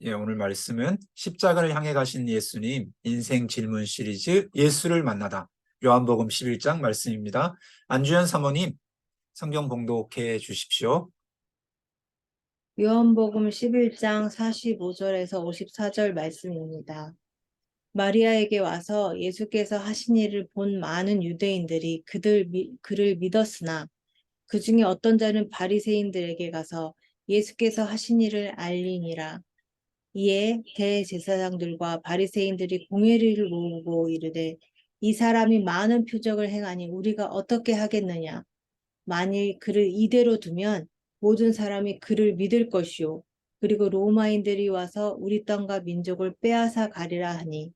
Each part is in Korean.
오늘 말씀은 십자가를 향해 가신 예수님 인생 질문 시리즈 예수를 만나다 요한복음 11장 말씀입니다. 안주현 사모님 성경 봉독해 주십시오. 요한복음 11장 45절에서 54절 말씀입니다. 마리아에게 와서 예수께서 하신 일을 본 많은 유대인들이 그를 믿었으나 그 중에 어떤 자는 바리새인들에게 가서 예수께서 하신 일을 알리니라. 이에 대제사장들과 바리새인들이 공회를 모으고 이르되 이 사람이 많은 표적을 행하니 우리가 어떻게 하겠느냐. 만일 그를 이대로 두면 모든 사람이 그를 믿을 것이요. 그리고 로마인들이 와서 우리 땅과 민족을 빼앗아 가리라 하니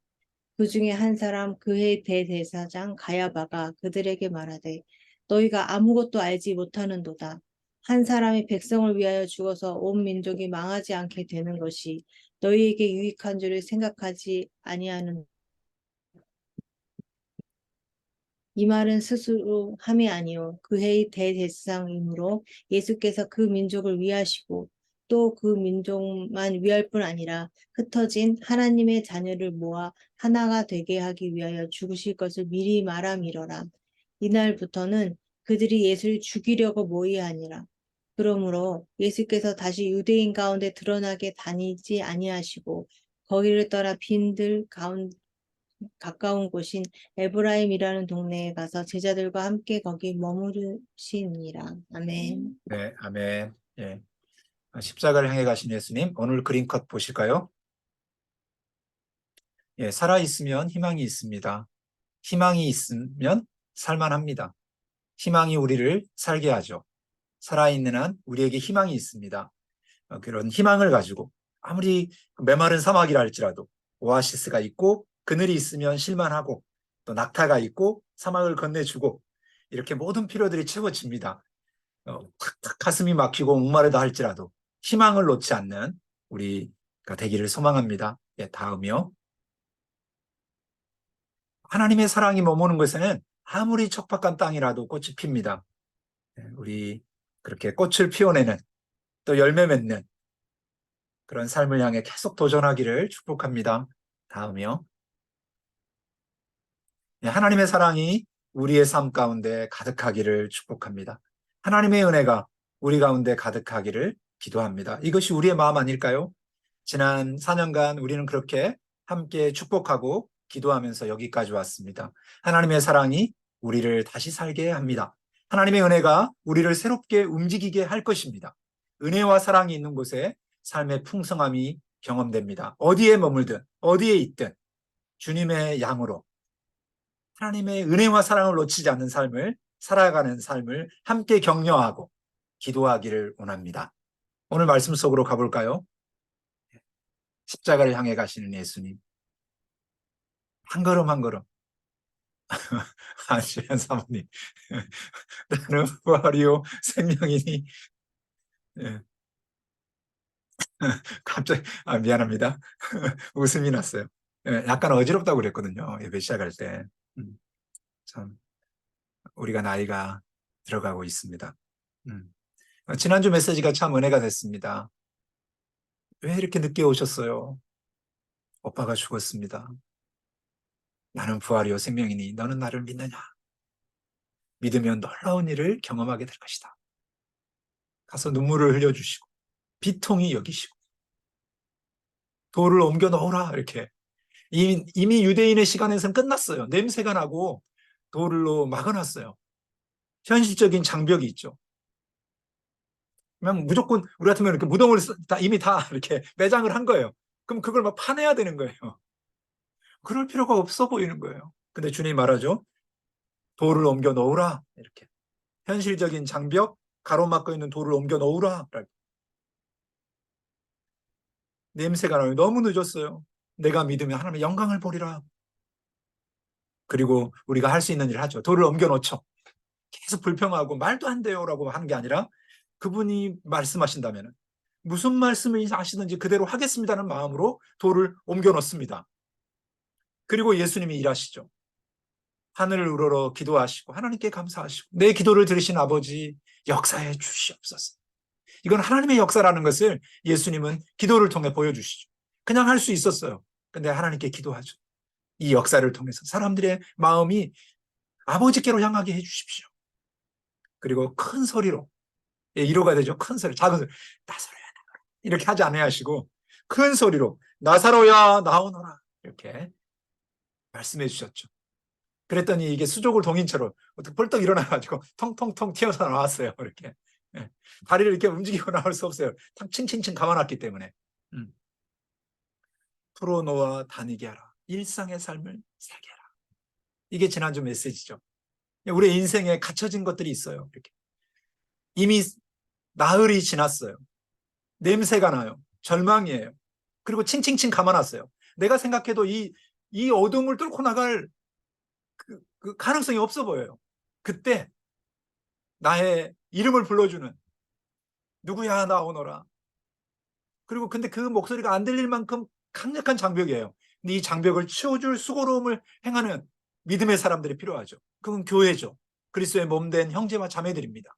그 중에 한 사람 그의 대제사장 가야바가 그들에게 말하되 너희가 아무것도 알지 못하는도다. 한 사람이 백성을 위하여 죽어서 온 민족이 망하지 않게 되는 것이 너희에게 유익한 줄을 생각하지 아니하는 이 말은 스스로 함이 아니요 그의 대제사장이므로 예수께서 그 민족을 위하시고 또 그 민족만 위할 뿐 아니라 흩어진 하나님의 자녀를 모아 하나가 되게 하기 위하여 죽으실 것을 미리 말함이러라. 이날부터는 그들이 예수를 죽이려고 모의하니라. 그러므로 예수께서 다시 유대인 가운데 드러나게 다니지 아니하시고 거기를 떠나 빈들 가까운 곳인 에브라임이라는 동네에 가서 제자들과 함께 거기 머무르시니라. 아멘. 네, 아멘. 십자가를 향해 가신 예수님 오늘 그림컷 보실까요? 살아있으면 희망이 있습니다. 희망이 있으면 살만합니다. 희망이 우리를 살게 하죠. 살아있는 한 우리에게 희망이 있습니다. 그런 희망을 가지고 아무리 메마른 사막이라 할지라도 오아시스가 있고 그늘이 있으면 쉴만하고 또 낙타가 있고 사막을 건네주고 이렇게 모든 필요들이 채워집니다. 가슴이 막히고 목마르다 할지라도 희망을 놓지 않는 우리가 되기를 소망합니다. 다음이요. 하나님의 사랑이 머무는 곳에는 아무리 척박한 땅이라도 꽃이 핍니다. 우리 그렇게 꽃을 피워내는 또 열매 맺는 그런 삶을 향해 계속 도전하기를 축복합니다. 다음이요. 하나님의 사랑이 우리의 삶 가운데 가득하기를 축복합니다. 하나님의 은혜가 우리 가운데 가득하기를 기도합니다. 이것이 우리의 마음 아닐까요? 지난 4년간 우리는 그렇게 함께 축복하고 기도하면서 여기까지 왔습니다. 하나님의 사랑이 우리를 다시 살게 합니다. 하나님의 은혜가 우리를 새롭게 움직이게 할 것입니다. 은혜와 사랑이 있는 곳에 삶의 풍성함이 경험됩니다. 어디에 머물든 어디에 있든 주님의 양으로 하나님의 은혜와 사랑을 놓치지 않는 삶을 살아가는 삶을 함께 격려하고 기도하기를 원합니다. 오늘 말씀 속으로 가볼까요? 십자가를 향해 가시는 예수님. 한 걸음 한 걸음. 안시현 사모님. 나는 부활이요 생명이니. 갑자기 미안합니다. 웃음이 났어요. 약간 어지럽다고 그랬거든요. 예배 시작할 때. 참 우리가 나이가 들어가고 있습니다. 지난주 메시지가 참 은혜가 됐습니다. 왜 이렇게 늦게 오셨어요? 오빠가 죽었습니다. 나는 부활이요 생명이니 너는 나를 믿느냐? 믿으면 놀라운 일을 경험하게 될 것이다. 가서 눈물을 흘려주시고 비통히 여기시고 돌을 옮겨 놓으라 이렇게 이미 유대인의 시간에서는 끝났어요. 냄새가 나고 돌로 막아놨어요. 현실적인 장벽이 있죠. 그냥 무조건 우리 같으면 이렇게 무덤을 이미 다 이렇게 매장을 한 거예요. 그럼 그걸 막 파내야 되는 거예요. 그럴 필요가 없어 보이는 거예요. 근데 주님이 말하죠. 돌을 옮겨 놓으라 이렇게 현실적인 장벽 가로막고 있는 돌을 옮겨 놓으라. 냄새가 나요. 너무 늦었어요. 내가 믿으면 하나님의 영광을 보리라. 그리고 우리가 할 수 있는 일을 하죠. 돌을 옮겨 놓죠. 계속 불평하고 말도 안 돼요라고 하는 게 아니라 그분이 말씀하신다면 무슨 말씀을 하시든지 그대로 하겠습니다는 마음으로 돌을 옮겨 놓습니다. 그리고 예수님이 일하시죠. 하늘을 우러러 기도하시고 하나님께 감사하시고 내 기도를 들으신 아버지 역사해 주시옵소서. 이건 하나님의 역사라는 것을 예수님은 기도를 통해 보여주시죠. 그냥 할 수 있었어요. 근데 하나님께 기도하죠. 이 역사를 통해서 사람들의 마음이 아버지께로 향하게 해주십시오. 그리고 큰 소리로, 위로가 되죠. 큰 소리, 작은 소리, 나사로야 이렇게 하지 않으시고 큰 소리로 나사로야 나오너라 이렇게 말씀해 주셨죠. 그랬더니 이게 수족을 동인처럼 어떻게 벌떡 일어나가지고 통통통 튀어서 나왔어요. 이렇게 다리를 이렇게 움직이고 나올 수 없어요. 탁 칭칭칭 감아놨기 때문에. 풀어놓아 다니게 하라. 일상의 삶을 살게 하라. 이게 지난주 메시지죠. 우리 인생에 갇혀진 것들이 있어요. 이렇게 이미 나흘이 지났어요. 냄새가 나요. 절망이에요. 그리고 칭칭칭 감아놨어요. 내가 생각해도 이 어둠을 뚫고 나갈 그 가능성이 없어 보여요. 그때 나의 이름을 불러주는 누구야 나오너라. 그리고 근데 그 목소리가 안 들릴 만큼 강력한 장벽이에요. 근데 이 장벽을 치워줄 수고로움을 행하는 믿음의 사람들이 필요하죠. 그건 교회죠. 그리스도의 몸된 형제와 자매들입니다.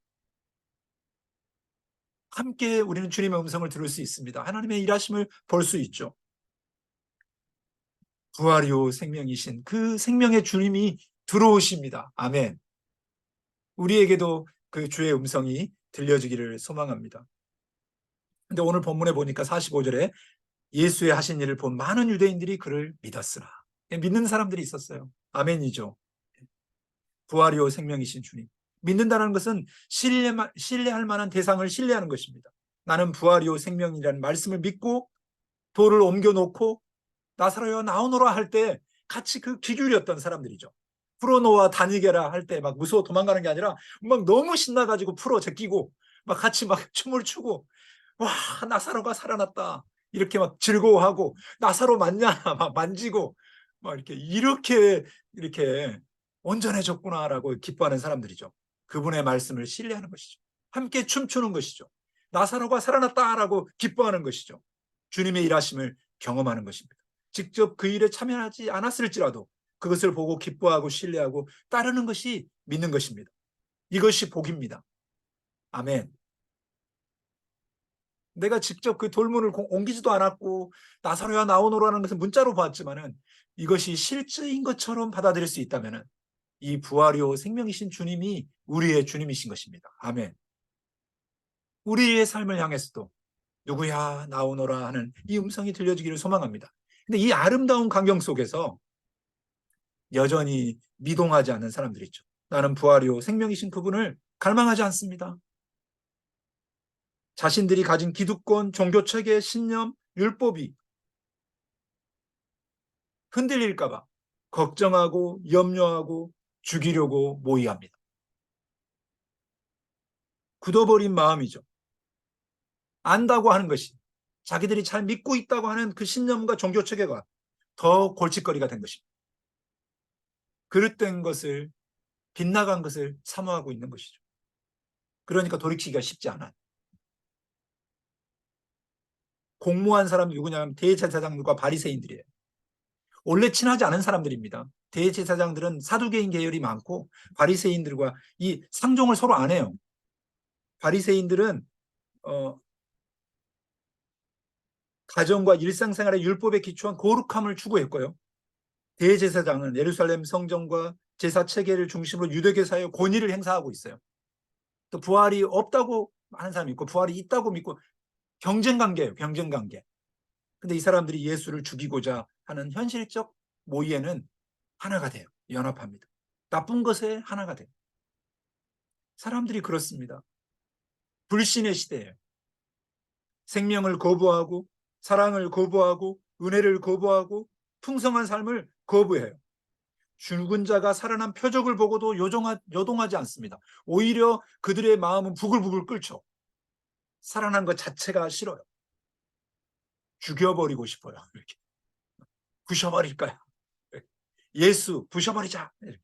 함께 우리는 주님의 음성을 들을 수 있습니다. 하나님의 일하심을 볼 수 있죠. 부활이요 생명이신 그 생명의 주님이 들어오십니다. 아멘. 우리에게도 그 주의 음성이 들려지기를 소망합니다. 근데 오늘 본문에 보니까 45절에 예수의 하신 일을 본 많은 유대인들이 그를 믿었으나. 믿는 사람들이 있었어요. 아멘이죠. 부활이요 생명이신 주님. 믿는다는 것은 신뢰할 만한 대상을 신뢰하는 것입니다. 나는 부활이요 생명이라는 말씀을 믿고 돌을 옮겨놓고 나사로야 나오너라 할 때 같이 그 귀 기울였던 사람들이죠. 풀어놓아 다니게라 할 때 막 무서워 도망가는 게 아니라 막 너무 신나가지고 풀어 제끼고 막 같이 막 춤을 추고 와 나사로가 살아났다 이렇게 막 즐거워하고 나사로 맞냐 막 만지고 막 이렇게 온전해졌구나라고 기뻐하는 사람들이죠. 그분의 말씀을 신뢰하는 것이죠. 함께 춤추는 것이죠. 나사로가 살아났다라고 기뻐하는 것이죠. 주님의 일하심을 경험하는 것입니다. 직접 그 일에 참여하지 않았을지라도 그것을 보고 기뻐하고 신뢰하고 따르는 것이 믿는 것입니다. 이것이 복입니다. 아멘. 내가 직접 그 돌문을 옮기지도 않았고 나사로야 나오노라는 것은 문자로 봤지만은 이것이 실제인 것처럼 받아들일 수 있다면은 이 부활이요 생명이신 주님이 우리의 주님이신 것입니다. 아멘. 우리의 삶을 향해서도 누구야 나오너라 하는 이 음성이 들려지기를 소망합니다. 근데 이 아름다운 광경 속에서 여전히 미동하지 않는 사람들이 있죠. 나는 부활이요 생명이신 그분을 갈망하지 않습니다. 자신들이 가진 기득권, 종교체계, 신념, 율법이 흔들릴까 봐 걱정하고 염려하고 죽이려고 모의합니다. 굳어버린 마음이죠. 안다고 하는 것이 자기들이 잘 믿고 있다고 하는 그 신념과 종교체계가 더 골칫거리가 된 것입니다. 그릇된 것을 빗나간 것을 사모하고 있는 것이죠. 그러니까 돌이키기가 쉽지 않아요. 공모한 사람이 누구냐면 대제사장들과 바리새인들이에요. 원래 친하지 않은 사람들입니다. 대제사장들은 사두개인 계열이 많고 바리새인들과 이 상종을 서로 안 해요. 바리새인들은 가정과 일상생활의 율법에 기초한 거룩함을 추구했고요. 대제사장은 예루살렘 성전과 제사 체계를 중심으로 유대교 사회의 권위를 행사하고 있어요. 또 부활이 없다고 하는 사람이 있고 부활이 있다고 믿고 경쟁 관계예요. 경쟁 관계. 근데 이 사람들이 예수를 죽이고자 하는 현실적 모의에는 하나가 돼요. 연합합니다. 나쁜 것에 하나가 돼요. 사람들이 그렇습니다. 불신의 시대예요. 생명을 거부하고 사랑을 거부하고 은혜를 거부하고 풍성한 삶을 거부해요. 죽은 자가 살아난 표적을 보고도 요동하지 않습니다. 오히려 그들의 마음은 부글부글 끓죠. 살아난 것 자체가 싫어요. 죽여버리고 싶어요. 이렇게. 부셔버릴까요? 예수 부셔버리자. 이렇게.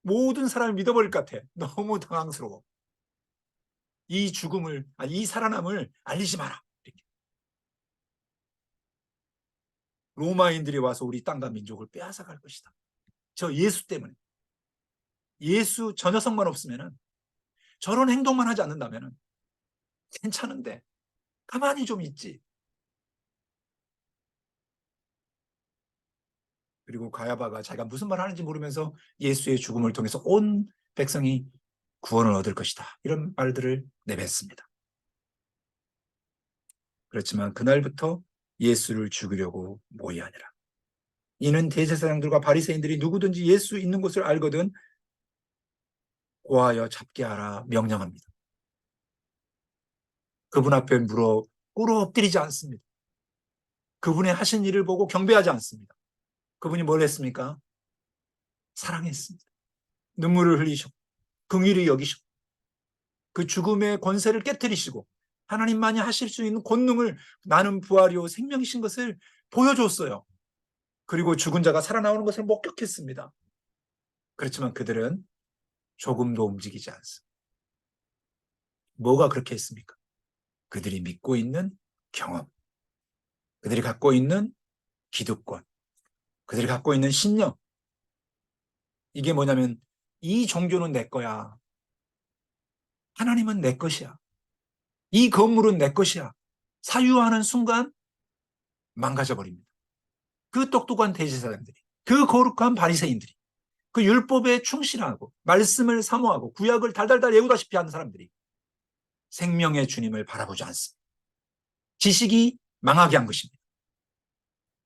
모든 사람을 믿어버릴 것 같아. 너무 당황스러워. 이 살아남을 알리지 마라. 이렇게. 로마인들이 와서 우리 땅과 민족을 빼앗아갈 것이다. 저 예수 때문에. 예수 저 녀석만 없으면은 저런 행동만 하지 않는다면은 괜찮은데 가만히 좀 있지. 그리고 가야바가 자기가 무슨 말 하는지 모르면서 예수의 죽음을 통해서 온 백성이 구원을 얻을 것이다, 이런 말들을 내뱉습니다. 그렇지만 그날부터 예수를 죽이려고 모의하니라. 이는 대제사장들과 바리새인들이 누구든지 예수 있는 곳을 알거든 고하여 잡게 하라 명령합니다. 그분 앞에 꿇어 엎드리지 않습니다. 그분의 하신 일을 보고 경배하지 않습니다. 그분이 뭘 했습니까? 사랑했습니다. 눈물을 흘리셨고 긍휼히 여기셨고 그 죽음의 권세를 깨뜨리시고 하나님만이 하실 수 있는 권능을, 나는 부활이요 생명이신 것을 보여줬어요. 그리고 죽은 자가 살아나오는 것을 목격했습니다. 그렇지만 그들은 조금도 움직이지 않습니다. 뭐가 그렇게 했습니까? 그들이 믿고 있는 경험, 그들이 갖고 있는 기득권, 그들이 갖고 있는 신념. 이게 뭐냐면 이 종교는 내 거야. 하나님은 내 것이야. 이 건물은 내 것이야. 사유하는 순간 망가져 버립니다. 그 똑똑한 대제사장들이, 그 거룩한 바리새인들이, 그 율법에 충실하고 말씀을 사모하고 구약을 달달달 외우다시피 하는 사람들이 생명의 주님을 바라보지 않습니다. 지식이 망하게 한 것입니다.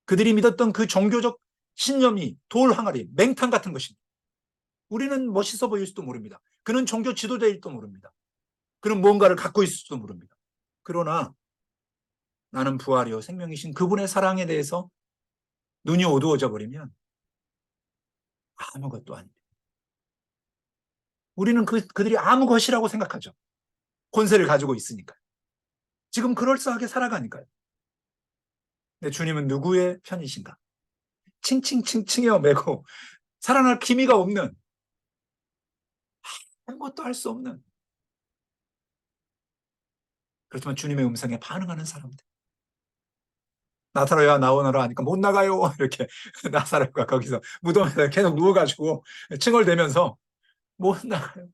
그들이 믿었던 그 종교적 신념이 돌 항아리, 맹탕 같은 것입니다. 우리는 멋있어 보일 수도 모릅니다. 그는 종교 지도자일지도 모릅니다. 그는 무언가를 갖고 있을지도 모릅니다. 그러나 나는 부활이요 생명이신 그분의 사랑에 대해서 눈이 어두워져 버리면 아무것도 아닙니다. 우리는 그들이 아무 것이라고 생각하죠. 권세를 가지고 있으니까. 지금 그럴싸하게 살아가니까요. 근데 주님은 누구의 편이신가? 칭칭칭칭해요 매고 살아날 기미가 없는, 아무것도 할 수 없는, 그렇지만 주님의 음성에 반응하는 사람들. 나사로야 나오너라 하니까 못 나가요 이렇게 나사로가 거기서 무덤에서 계속 누워가지고 칭얼대면서 못 나가요.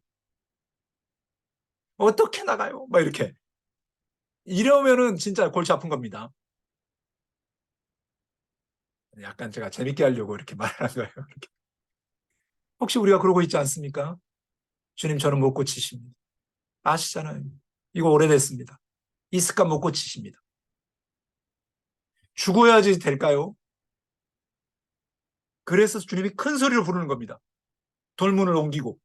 어떻게 나가요? 막 이렇게. 이러면은 진짜 골치 아픈 겁니다. 약간 제가 재밌게 하려고 이렇게 말하는 거예요. 이렇게. 혹시 우리가 그러고 있지 않습니까? 주님 저는 못 고치십니다. 아시잖아요. 이거 오래됐습니다. 이 습관 못 고치십니다. 죽어야지 될까요? 그래서 주님이 큰 소리로 부르는 겁니다. 돌문을 옮기고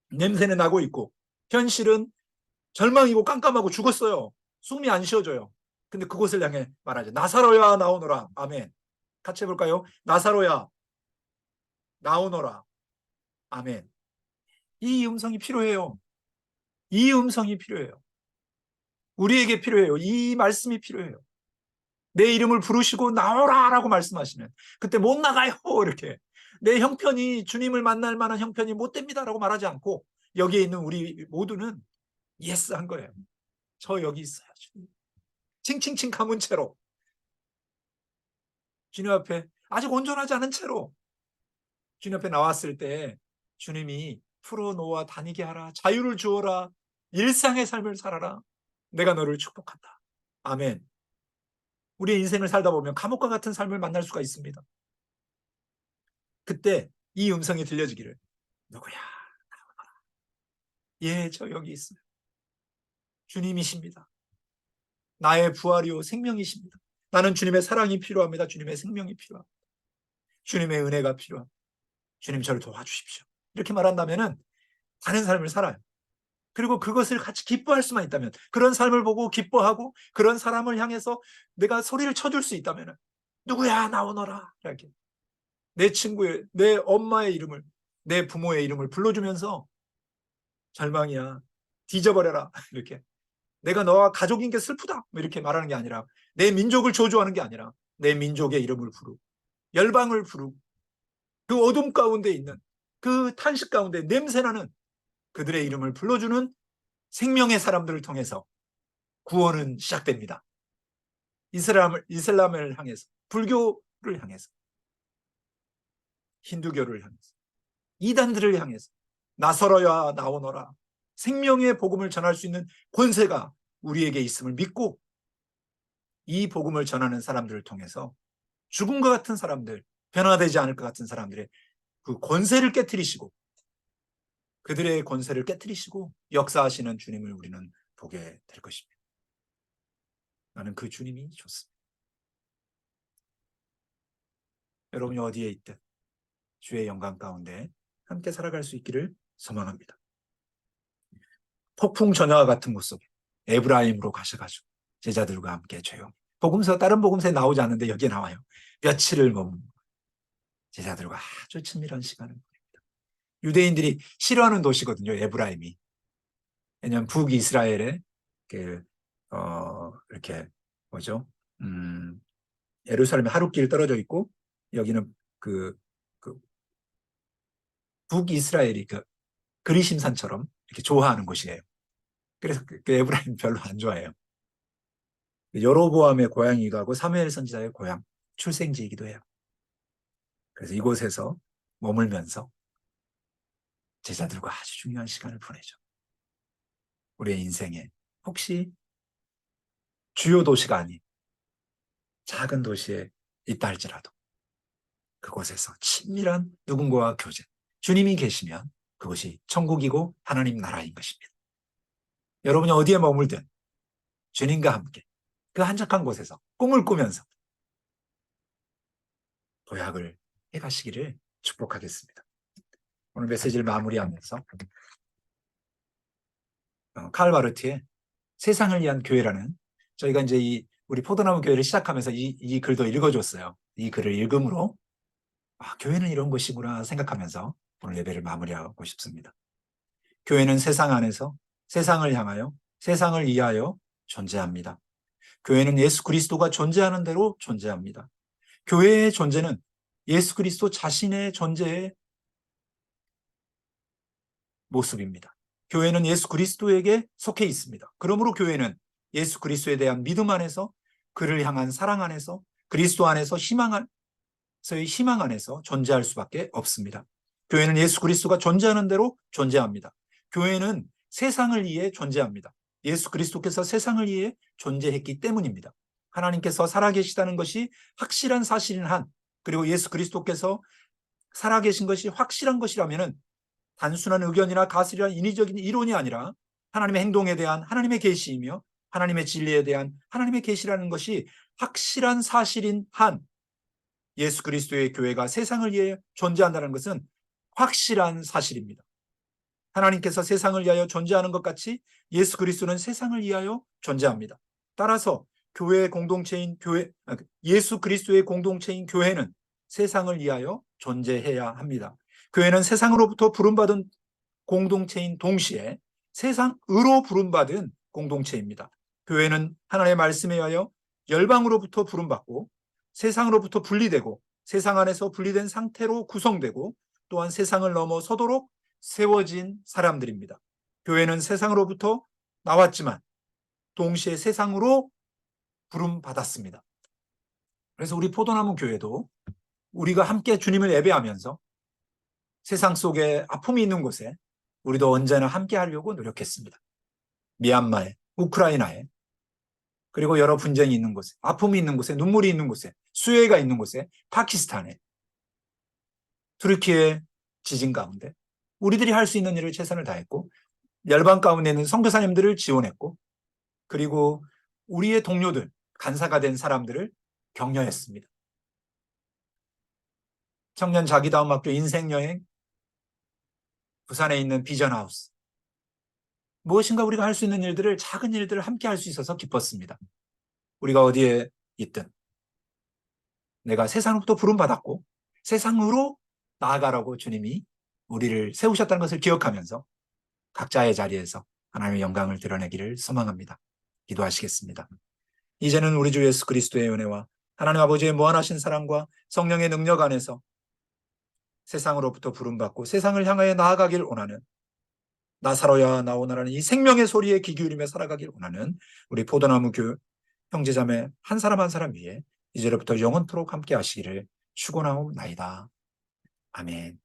냄새는 나고 있고 현실은 절망이고 깜깜하고 죽었어요. 숨이 안 쉬어져요. 근데 그곳을 향해 말하죠. 나사로야 나오너라. 아멘. 같이 해볼까요? 나사로야 나오너라. 아멘. 이 음성이 필요해요. 이 음성이 필요해요. 우리에게 필요해요. 이 말씀이 필요해요. 내 이름을 부르시고 나오라라고 말씀하시면 그때 못 나가요 이렇게. 내 형편이 주님을 만날 만한 형편이 못 됩니다라고 말하지 않고 여기에 있는 우리 모두는 예스 한 거예요. 저 여기 있어요. 주님. 칭칭칭 감은 채로 주님 앞에 아직 온전하지 않은 채로 주님 앞에 나왔을 때 주님이 풀어놓아 다니게 하라. 자유를 주어라. 일상의 삶을 살아라. 내가 너를 축복한다. 아멘. 우리의 인생을 살다 보면 감옥과 같은 삶을 만날 수가 있습니다. 그때 이 음성이 들려지기를 누구야? 예, 저 여기 있어요. 주님이십니다. 나의 부활이요 생명이십니다. 나는 주님의 사랑이 필요합니다. 주님의 생명이 필요합니다. 주님의 은혜가 필요합니다. 주님 저를 도와주십시오. 이렇게 말한다면 다른 삶을 살아요. 그리고 그것을 같이 기뻐할 수만 있다면, 그런 삶을 보고 기뻐하고 그런 사람을 향해서 내가 소리를 쳐줄 수 있다면 누구야 나오너라 이렇게 내 친구의, 내 엄마의 이름을, 내 부모의 이름을 불러주면서 절망이야 뒤져버려라 이렇게, 내가 너와 가족인 게 슬프다 이렇게 말하는 게 아니라, 내 민족을 저주하는 게 아니라 내 민족의 이름을 부르고 열방을 부르고 그 어둠 가운데 있는 그 탄식 가운데 냄새나는 그들의 이름을 불러주는 생명의 사람들을 통해서 구원은 시작됩니다. 이슬람을 향해서, 불교를 향해서, 힌두교를 향해서, 이단들을 향해서 나서러야 나오너라. 생명의 복음을 전할 수 있는 권세가 우리에게 있음을 믿고 이 복음을 전하는 사람들을 통해서 죽음과 같은 사람들, 변화되지 않을 것 같은 사람들의 그 권세를 깨뜨리시고 그들의 권세를 깨뜨리시고 역사하시는 주님을 우리는 보게 될 것입니다. 나는 그 주님이 좋습니다. 여러분이 어디에 있든 주의 영광 가운데 함께 살아갈 수 있기를 소망합니다. 폭풍 전야와 같은 곳 속에 에브라임으로 가셔가지고 제자들과 함께 조용히 복음서 다른 복음서에 나오지 않는데 여기에 나와요. 며칠을 머문 제자들과 아주 친밀한 시간을 보냅니다. 유대인들이 싫어하는 도시거든요. 에브라임이. 왜냐하면 북이스라엘에 이렇게 뭐죠? 예루살렘에 하루길 떨어져 있고 여기는 그 북이스라엘이 그리심산처럼 이렇게 좋아하는 곳이에요. 그래서 그 에브라임 별로 안 좋아해요. 여로보암의 고향이기도 하고 사무엘 선지자의 고향, 출생지이기도 해요. 그래서 이곳에서 머물면서 제자들과 아주 중요한 시간을 보내죠. 우리의 인생에 혹시 주요 도시가 아닌 작은 도시에 있다 할지라도 그곳에서 친밀한 누군가와 교제, 주님이 계시면 그것이 천국이고 하나님 나라인 것입니다. 여러분이 어디에 머물든 주님과 함께 그 한적한 곳에서 꿈을 꾸면서 도약을 해가시기를 축복하겠습니다. 오늘 메시지를 마무리하면서 칼 바르트의 세상을 위한 교회라는 저희가 이제 우리 포도나무 교회를 시작하면서 이 글도 읽어줬어요. 이 글을 읽음으로 교회는 이런 것이구나 생각하면서 오늘 예배를 마무리하고 싶습니다. 교회는 세상 안에서 세상을 향하여 세상을 위하여 존재합니다. 교회는 예수 그리스도가 존재하는 대로 존재합니다. 교회의 존재는 예수 그리스도 자신의 존재의 모습입니다. 교회는 예수 그리스도에게 속해 있습니다. 그러므로 교회는 예수 그리스도에 대한 믿음 안에서 그를 향한 사랑 안에서 그리스도 안에서 희망 안에서 존재할 수밖에 없습니다. 교회는 예수 그리스도가 존재하는 대로 존재합니다. 교회는 세상을 위해 존재합니다. 예수 그리스도께서 세상을 위해 존재했기 때문입니다. 하나님께서 살아계시다는 것이 확실한 사실인 한, 그리고 예수 그리스도께서 살아계신 것이 확실한 것이라면 단순한 의견이나 가설이나 인위적인 이론이 아니라 하나님의 행동에 대한 하나님의 계시이며 하나님의 진리에 대한 하나님의 계시라는 것이 확실한 사실인 한 예수 그리스도의 교회가 세상을 위해 존재한다는 것은 확실한 사실입니다. 하나님께서 세상을 위하여 존재하는 것 같이 예수 그리스도는 세상을 위하여 존재합니다. 따라서 교회의 공동체인 예수 그리스도의 공동체인 교회는 세상을 위하여 존재해야 합니다. 교회는 세상으로부터 부름받은 공동체인 동시에 세상으로 부름받은 공동체입니다. 교회는 하나님의 말씀에 의하여 열방으로부터 부름받고 세상으로부터 분리되고 세상 안에서 분리된 상태로 구성되고 또한 세상을 넘어서도록 세워진 사람들입니다. 교회는 세상으로부터 나왔지만 동시에 세상으로 부름받았습니다. 그래서 우리 포도나무 교회도 우리가 함께 주님을 예배하면서 세상 속에 아픔이 있는 곳에 우리도 언제나 함께 하려고 노력했습니다. 미얀마에, 우크라이나에, 그리고 여러 분쟁이 있는 곳에, 아픔이 있는 곳에, 눈물이 있는 곳에, 수해가 있는 곳에, 파키스탄에, 투르키의 지진 가운데 우리들이 할 수 있는 일을 최선을 다했고 열방 가운데 있는 선교사님들을 지원했고 그리고 우리의 동료들, 간사가 된 사람들을 격려했습니다. 청년 자기다움학교 인생여행, 부산에 있는 비전하우스, 무엇인가 우리가 할 수 있는 일들을 작은 일들을 함께 할 수 있어서 기뻤습니다. 우리가 어디에 있든 내가 세상으로부터 부름받았고 세상으로 나아가라고 주님이 우리를 세우셨다는 것을 기억하면서 각자의 자리에서 하나님의 영광을 드러내기를 소망합니다. 기도하시겠습니다. 이제는 우리 주 예수 그리스도의 은혜와 하나님 아버지의 무한하신 사랑과 성령의 능력 안에서 세상으로부터 부름받고 세상을 향하여 나아가길 원하는 나사로야 나오나라는 이 생명의 소리에 귀 기울이며 살아가길 원하는 우리 포도나무 형제자매 한 사람 한 사람 위에 이제로부터 영원토록 함께 하시기를 축원하옵나이다. 아멘.